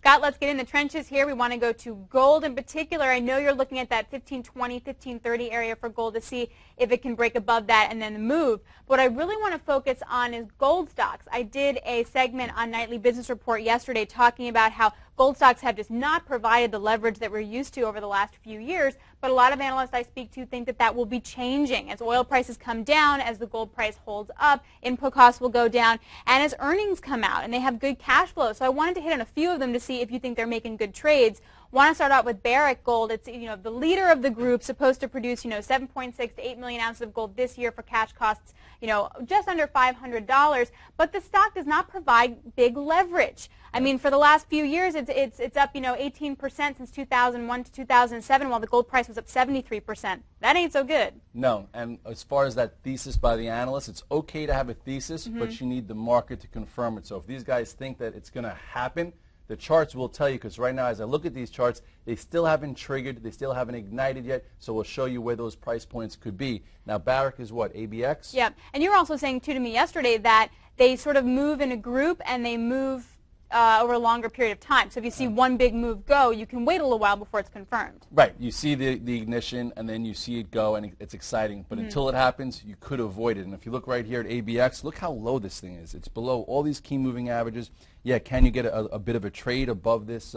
Scott, let's get in the trenches here. We want to go to gold in particular. I know you're looking at that 1520, 1530 area for gold to see if it can break above that and then move. What I really want to focus on is gold stocks. I did a segment on Nightly Business Report yesterday talking about how gold stocks have just not provided the leverage that we're used to over the last few years, but a lot of analysts I speak to think that that will be changing. As oil prices come down, as the gold price holds up, input costs will go down, and as earnings come out, and they have good cash flow. So I wanted to hit on a few of them to see if you think they're making good trades. Want to start out with Barrick Gold. It's the leader of the group, supposed to produce 7.6 to 8 million ounces of gold this year for cash costs just under $500. But the stock does not provide big leverage. I mean, for the last few years, it's up 18% since 2001 to 2007, while the gold price was up 73%. That ain't so good. No, and as far as that thesis by the analysts, it's okay to have a thesis, but you need the market to confirm it. So if these guys think that it's going to happen, the charts will tell you, because right now as I look at these charts, they still haven't triggered, they still haven't ignited yet, so we'll show you where those price points could be. Now Barrick is what, ABX? Yeah, and you were also saying too to me yesterday that they sort of move in a group and they move over a longer period of time. So if you see one big move go, you can wait a little while before it's confirmed. Right, you see the ignition and then you see it go and it's exciting, but until it happens, you could avoid it. And if you look right here at ABX, look how low this thing is. It's below all these key moving averages. Yeah, can you get a bit of a trade above this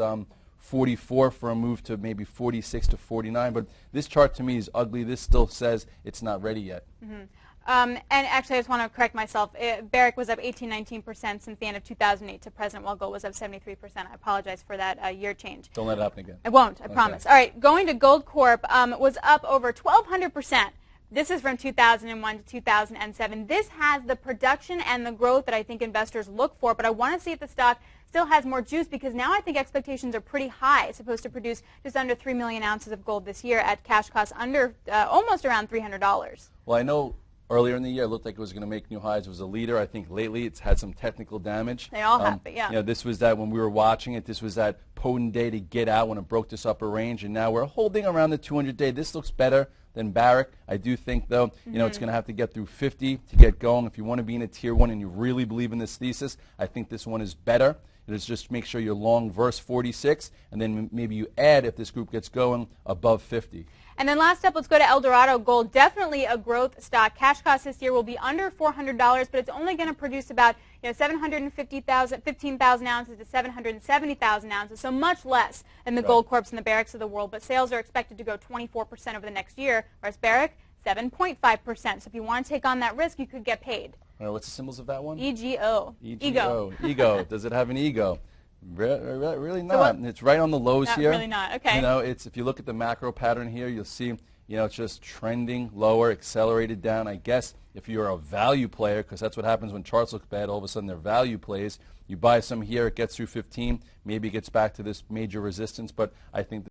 44 for a move to maybe 46 to 49? But this chart to me is ugly. This still says it's not ready yet. And actually, I just want to correct myself. Barrick was up 18-19% since the end of 2008 to present, while gold was up 73%. I apologize for that year change. Don't let it happen again. I won't, I promise. All right, going to Gold Corp was up over 1,200%. This is from 2001 to 2007. This has the production and the growth that I think investors look for, but I want to see if the stock still has more juice, because now I think expectations are pretty high. It's supposed to produce just under 3 million ounces of gold this year at cash costs under almost around $300. Well, I know earlier in the year it looked like it was going to make new highs. It was a leader. I think lately it's had some technical damage. They all have, but yeah. This was that when we were watching it, this was that potent day to get out when it broke this upper range, and now we're holding around the 200-day. This looks better than Barrick. I do think, though, it's going to have to get through 50 to get going. If you want to be in a tier 1 and you really believe in this thesis, I think this one is better. It is just make sure you're long verse 46, and then maybe you add, if this group gets going, above 50. And then last up, let's go to Eldorado Gold. Definitely a growth stock. Cash cost this year will be under $400, but it's only going to produce about 15,000 ounces to 770,000 ounces, so much less than the Gold Corps and the Barricks of the world. But sales are expected to grow 24% over the next year, whereas Barrick, 7.5%. So if you want to take on that risk, you could get paid. What's the symbols of that one? EGO. Ego. Ego. Does it have an ego? Really not. So it's right on the lows here. Really not. Okay. If you look at the macro pattern here, you'll see, it's just trending lower, accelerated down. I guess if you're a value player, because that's what happens when charts look bad, all of a sudden they're value plays. You buy some here, it gets through 15, maybe it gets back to this major resistance, but I think